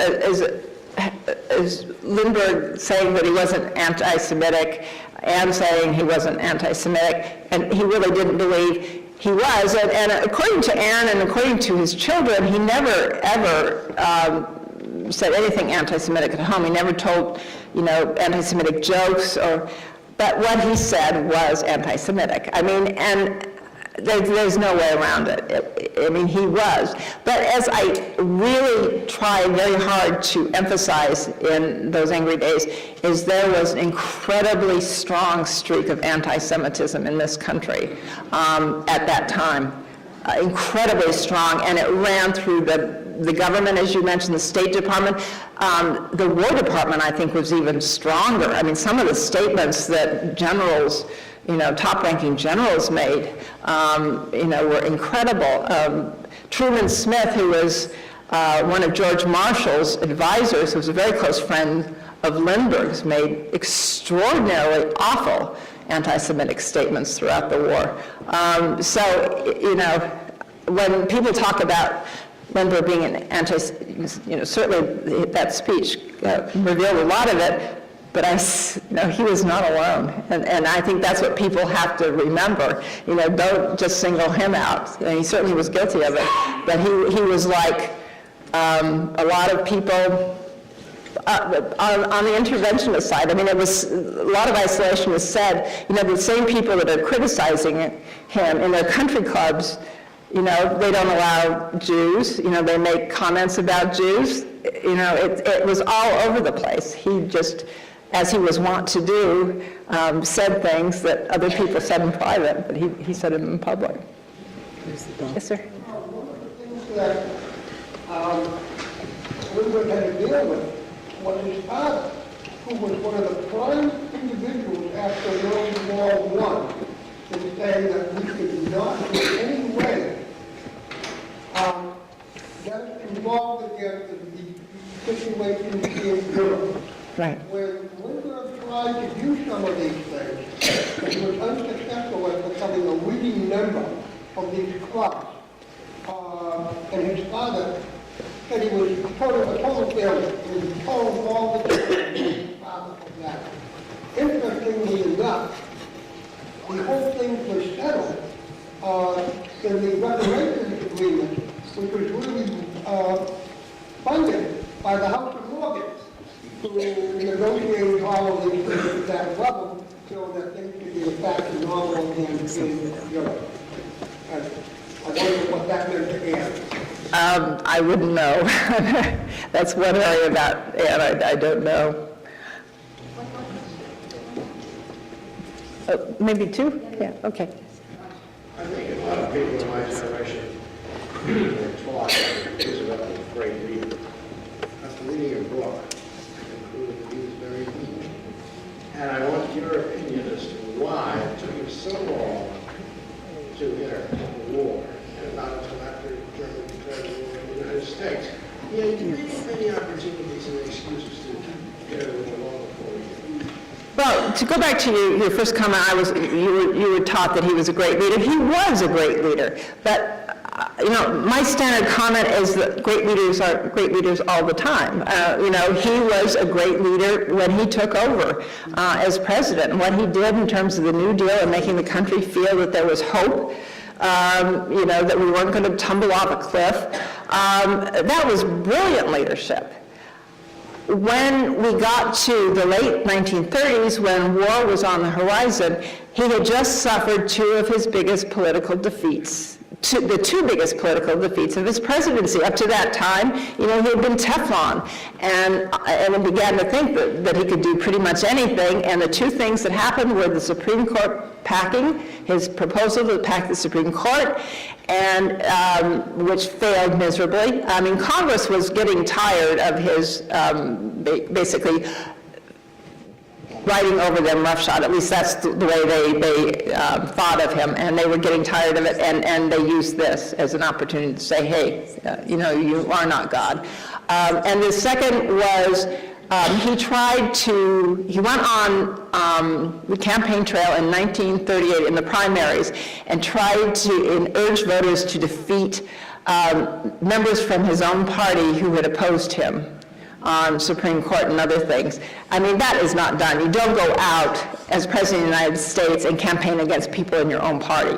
Lindbergh saying that he wasn't anti-Semitic and saying he wasn't anti-Semitic, and he really didn't believe he was. And according to Anne and according to his children, he never, ever said anything anti-Semitic at home. He never told, anti-Semitic jokes, but what he said was anti-Semitic. I mean, and there's no way around it. I mean, he was. But as I really tried very hard to emphasize in those angry days, is there was an incredibly strong streak of anti-Semitism in this country at that time. Incredibly strong, and it ran through the government, as you mentioned, the State Department. The War Department, I think, was even stronger. I mean, some of the statements that generals, top-ranking generals made, were incredible. Truman Smith, who was one of George Marshall's advisors, who was a very close friend of Lindbergh's, made extraordinarily awful anti-Semitic statements throughout the war. When people talk about Lindbergh being an certainly that speech revealed a lot of it, but he was not alone. And I think that's what people have to remember. Don't just single him out. And he certainly was guilty of it. But he was like a lot of people on the interventionist side. I mean, it was a lot of isolationists said, the same people that are criticizing him in their country clubs, they don't allow Jews, they make comments about Jews. It was all over the place. He just, as he was wont to do, said things that other people said in private, but he said them in public. Yes, sir? One of the things that Lindbergh had to deal with was his father, who was one of the prime individuals after World War I in saying that we could not in any way get involved against the situation in Europe. Right. When Lindbergh tried to do some of these things, he was unsuccessful at becoming a leading member of these clubs. And his father said he was a total failure. He was a total failure. His father of that. Interestingly enough, the whole thing was settled in the reparations agreement, which was really funded by the House of Morgan, who negotiated all of these things at that level so that things could be back to normal again in Europe. I wonder what that meant to Anne. I wouldn't know. That's one area about Anne I don't know. Maybe two? Yeah, okay. I think a lot of people in my generation were taught that Roosevelt was a great leader. After reading your book, I concluded that he was very weak. And I want your opinion as to why it took him so long to enter the war, and not until after Germany declared war in the United States. He had many opportunities and excuses to get everything along before he did. Well, to go back to your first comment, you were taught that he was a great leader. He was a great leader, but my standard comment is that great leaders are great leaders all the time. He was a great leader when he took over as president, and what he did in terms of the New Deal and making the country feel that there was hope, that we weren't going to tumble off a cliff. That was brilliant leadership. When we got to the late 1930s, when war was on the horizon, he had just suffered two of his biggest political defeats, the two biggest political defeats of his presidency. Up to that time, he had been Teflon, and he began to think that he could do pretty much anything, and the two things that happened were the Supreme Court packing, his proposal to pack the Supreme Court, and which failed miserably. I mean, Congress was getting tired of his basically riding over them roughshod. At least that's the way they thought of him, and they were getting tired of it, and they used this as an opportunity to say, hey, you are not God. And the second was he went on the campaign trail in 1938 in the primaries and tried to urge voters to defeat members from his own party who had opposed him on Supreme Court and other things. I mean, that is not done. You don't go out as President of the United States and campaign against people in your own party.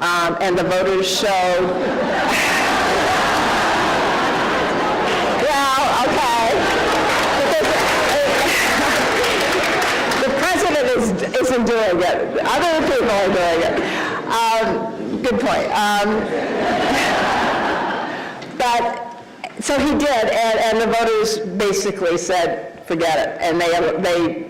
And the voters showed, well, okay. The president isn't doing it. Other people are doing it. Good point. But so he did, and the voters basically said, forget it, and they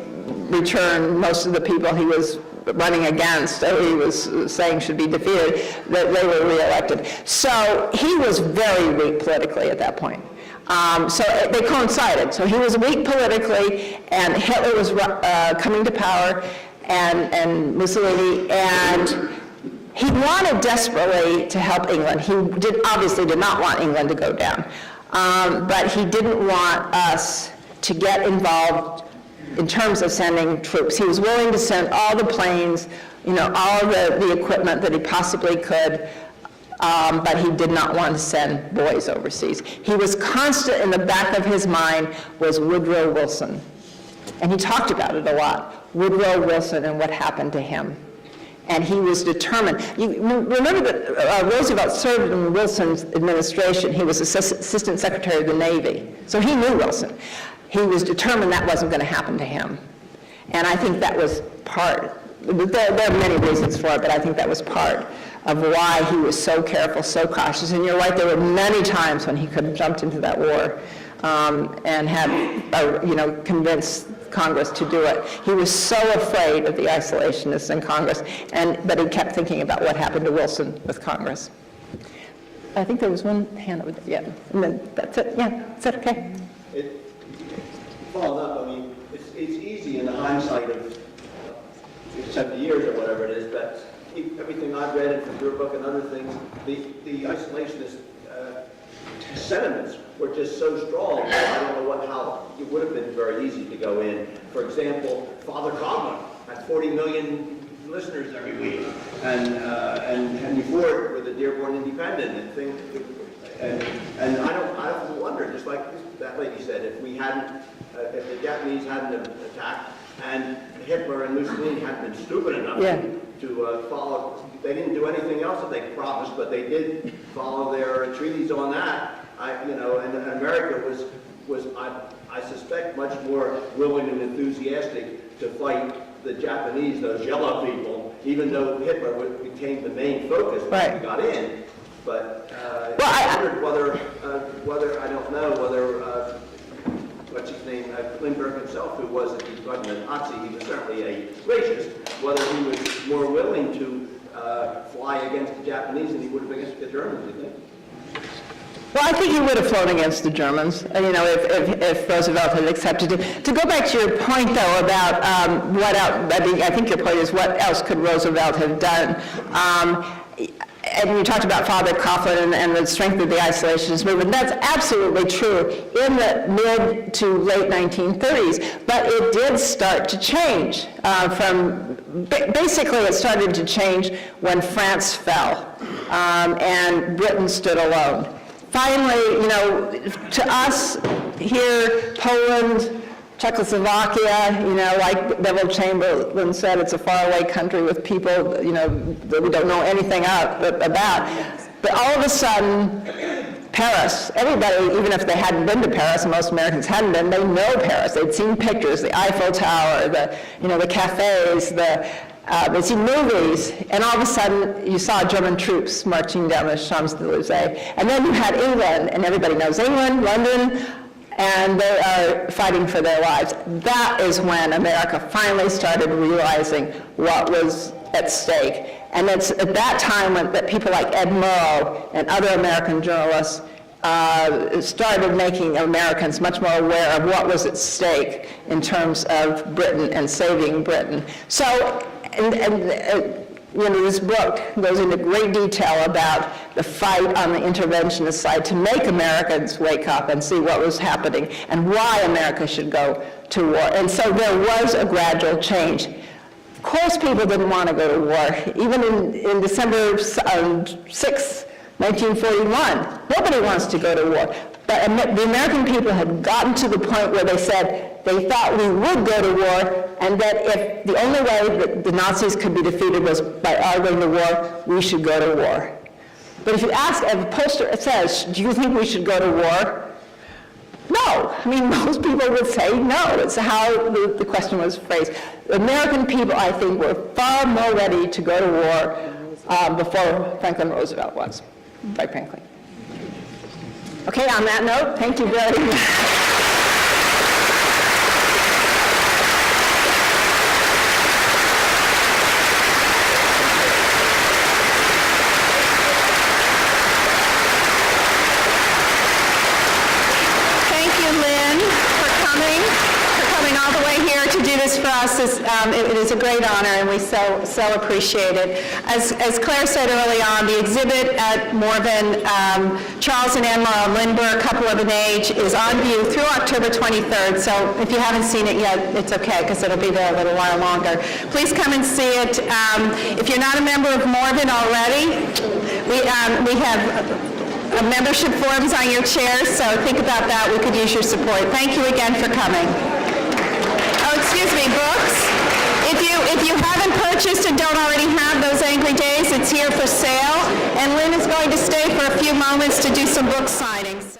returned most of the people he was running against, or he was saying should be defeated, that they were reelected. So he was very weak politically at that point. So they coincided. So he was weak politically, and Hitler was coming to power, and Mussolini, and he wanted desperately to help England. He obviously did not want England to go down. But he didn't want us to get involved in terms of sending troops. He was willing to send all the planes, all the equipment that he possibly could, but he did not want to send boys overseas. He was constant, in the back of his mind, was Woodrow Wilson. And he talked about it a lot, Woodrow Wilson and what happened to him. And he was determined. You remember that Roosevelt served in Wilson's administration. He was Assistant Secretary of the Navy. So he knew Wilson. He was determined that wasn't going to happen to him. And I think that was part, there are many reasons for it, but I think that was part of why he was so careful, so cautious. And you're right, there were many times when he could have jumped into that war and had, convinced Congress to do it. He was so afraid of the isolationists in Congress, but he kept thinking about what happened to Wilson with Congress. I think there was one hand over there, yeah. And then that's it, yeah, is that okay? Following up, I mean, it's easy in the hindsight of 70 years or whatever it is, but everything I've read and from your book and other things, the isolationist sentiments were just so strong that I don't know how it would have been very easy to go in. For example, Father Coughlin had 40 million listeners every week, and Henry Ford with the Dearborn Independent and things. And I don't wonder, just like that lady said, if if the Japanese hadn't attacked and Hitler and Mussolini hadn't been stupid enough to follow, they didn't do anything else that they promised, but they did follow their treaties on that. And America was I suspect, much more willing and enthusiastic to fight the Japanese, those yellow people, even though Hitler became the main focus when we got in. But I wondered whether I don't know whether what's his name, Lindbergh himself, who wasn't a Nazi, he was certainly a racist, whether he was more willing to fly against the Japanese than he would have against the Germans, do you think? Well, I think he would have flown against the Germans, if Roosevelt had accepted it. To go back to your point, though, about what else, I think your point is what else could Roosevelt have done? And you talked about Father Coughlin and the strength of the isolationist movement. That's absolutely true in the mid to late 1930s, but it did start to change. Basically, it started to change when France fell and Britain stood alone. Finally, to us here, Poland, Czechoslovakia, like Neville Chamberlain said, it's a faraway country with people, that we don't know anything about. But all of a sudden, Paris, everybody, even if they hadn't been to Paris, and most Americans hadn't been, they know Paris. They'd seen pictures, the Eiffel Tower, the cafes, they'd seen movies, and all of a sudden you saw German troops marching down the Champs-Élysées. And then you had England, and everybody knows England, London, and they are fighting for their lives. That is when America finally started realizing what was at stake. And it's at that time that people like Ed Murrow and other American journalists started making Americans much more aware of what was at stake in terms of Britain and saving Britain. So, this book goes into great detail about the fight on the interventionist side to make Americans wake up and see what was happening and why America should go to war. And so there was a gradual change. Of course, people didn't want to go to war. Even in December 6, 1941, nobody wants to go to war. But the American people had gotten to the point where they said they thought we would go to war, and that if the only way that the Nazis could be defeated was by our going to war, we should go to war. But if you ask, if a pollster says, do you think we should go to war? No. I mean, most people would say no. It's how the question was phrased. The American people, I think, were far more ready to go to war before Franklin Roosevelt was, quite frankly. Okay, on that note, thank you very much. All the way here to do this for us. It is a great honor, and we so appreciate it. As Claire said early on, the exhibit at Morven, Charles and Anne-Laure Lindbergh, Couple of an Age, is on view through October 23rd, so if you haven't seen it yet, it's okay, because it'll be there a little while longer. Please come and see it. If you're not a member of Morven already, we have membership forms on your chairs, so think about that. We could use your support. Thank you again for coming. Oh, excuse me, books. If you haven't purchased and don't already have those Angry Days, it's here for sale. And Lynn is going to stay for a few moments to do some book signing.